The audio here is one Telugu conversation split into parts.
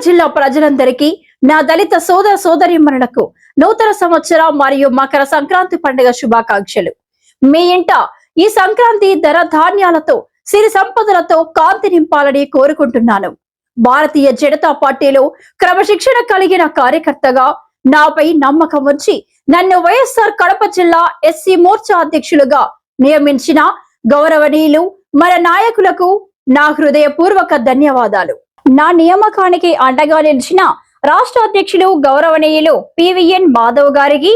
జిల్లా ప్రజలందరికీ నా దళిత సోదర సోదరీమణులకు నూతన సంవత్సర మరియు మకర సంక్రాంతి పండుగ శుభాకాంక్షలు. మీ ఇంట ఈ సంక్రాంతి ధర ధాన్యాలతో సిరి సంపదలతో కాంతి నింపాలని కోరుకుంటున్నాను. భారతీయ జనతా పార్టీలో క్రమశిక్షణ కలిగిన కార్యకర్తగా నాపై నమ్మకం ఉంచి నన్ను వైఎస్ఆర్ కడప జిల్లా ఎస్సీ మోర్చా అధ్యక్షులుగా నియమించిన గౌరవనీయులు మన నాయకులకు నా హృదయపూర్వక ధన్యవాదాలు. నా నియామకానికి అండగా నిలిచిన రాష్ట్ర అధ్యక్షులు గౌరవనీయులు పివిఎన్ మాధవ్ గారికి,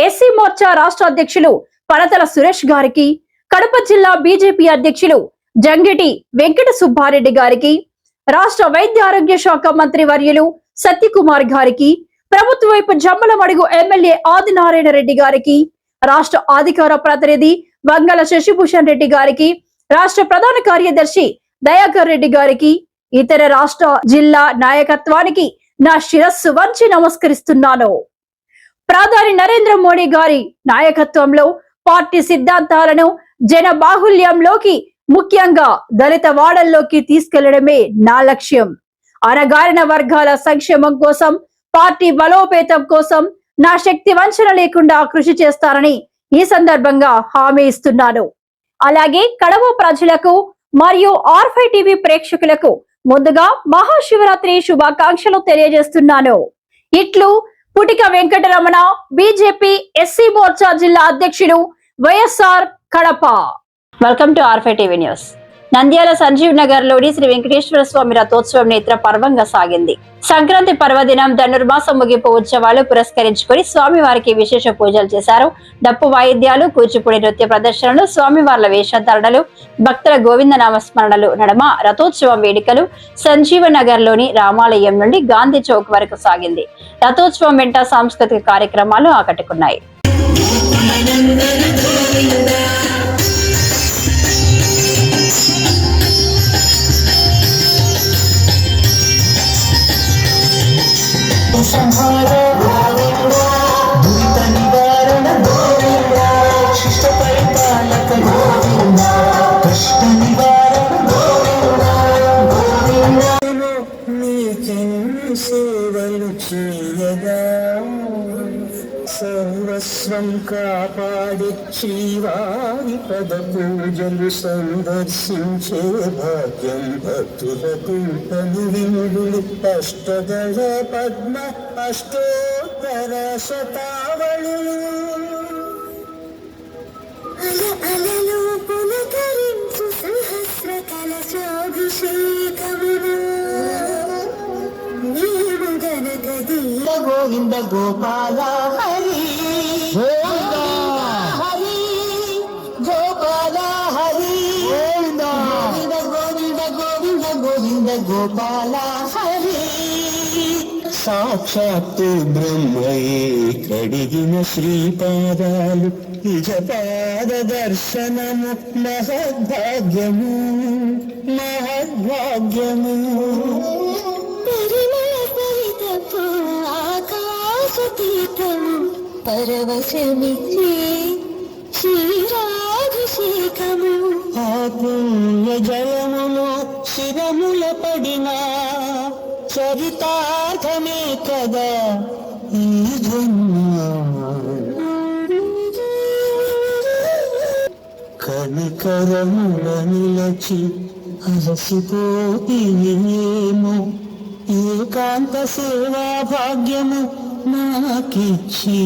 ఎస్సీ మోర్చా రాష్ట్ర అధ్యక్షులు పనతల సురేష్ గారికి, కడప జిల్లా బీజేపీ అధ్యక్షులు జంగిటి వెంకట సుబ్బారెడ్డి గారికి, రాష్ట్ర వైద్య ఆరోగ్య శాఖ మంత్రి వర్యులు సత్యకుమార్ గారికి, ప్రభుత్వ వైపు జమ్మలమడుగు ఎమ్మెల్యే ఆదినారాయణ రెడ్డి గారికి, రాష్ట్ర అధికార ప్రతినిధి వంగల శశిభూషణ్ రెడ్డి గారికి, రాష్ట్ర ప్రధాన కార్యదర్శి దయాకర్ రెడ్డి గారికి, ఇతర రాష్ట్ర జిల్లా నాయకత్వానికి నా శిరస్సు వంచి నమస్కరిస్తున్నాను. ప్రధాని నరేంద్ర మోడీ గారి నాయకత్వంలో పార్టీ సిద్ధాంతాలను జన బాహుల్యంలోకి, ముఖ్యంగా దళిత వాడల్లోకి తీసుకెళ్లడమే నా లక్ష్యం. అణగారిన వర్గాల సంక్షేమం కోసం, పార్టీ బలోపేతం కోసం నా శక్తి వంచన లేకుండా కృషి చేస్తానని ఈ సందర్భంగా హామీ ఇస్తున్నాను. అలాగే కడప ప్రజలకు మరియు ఆర్5 టీవీ ప్రేక్షకులకు ముందుగా మహాశివరాత్రి శుభాకాంక్షలు తెలియజేస్తున్నాను. ఇట్లు పుటిక వెంకటరమణ, బీజేపీ ఎస్సీ మోర్చా జిల్లా అధ్యక్షుడు, YSR Kadapa. Welcome to R five TV news. Nandyal Sanjeev Nagar లోని శ్రీ వెంకటేశ్వర స్వామి రథోత్సవం నేత్ర పర్వంగా సాగింది. సంక్రాంతి పర్వదినం ధనుర్మాసం ముగింపు ఉత్సవాలు పురస్కరించుకుని స్వామివారికి విశేష పూజలు చేశారు. డప్పు వాయిద్యాలు, కూచిపూడి నృత్య ప్రదర్శనలు, స్వామివార్ల వేషధారణలు, భక్తుల గోవిందనామ స్మరణలు నడమ రథోత్సవం వేడుకలు సంజీవ నగర్ లోని రామాలయం నుండి గాంధీ చౌక్ వరకు సాగింది. రథోత్సవం వెంట సాంస్కృతిక కార్యక్రమాలు ఆకట్టుకున్నాయి. సర్వస్వం కాపాడి శ్రీవారి పద పూజలు సందర్శించే భాగ్యం భక్తులకు వినుడు. అష్టదళ పద్మ అష్టోత్తర శతావళి అలలు పులకరించు సహస్ర కలశాభిషేకమును గోవింద గోపాల హరి హరి గోపాల హరి గోవింద గోవింద గోవింద గోవింద గోపాల హరి. సాక్షాత్తు బ్రహ్మయే కడిగిన శ్రీపాదాలు నిజపాద దర్శనము మహద్భాగ్యము మహద్భాగ్యము. ఆకాశతీతము పరవశమిచ్చే క్షీరాభిషేకము. ఆ పుణ్య జలములు శిరముల పడిన చరితార్థమే కదా ఈ జన్మ. కనికరముల నిలచి అలసిపోయేమో ఏకాంత సేవా భాగ్యము నాకిచ్చి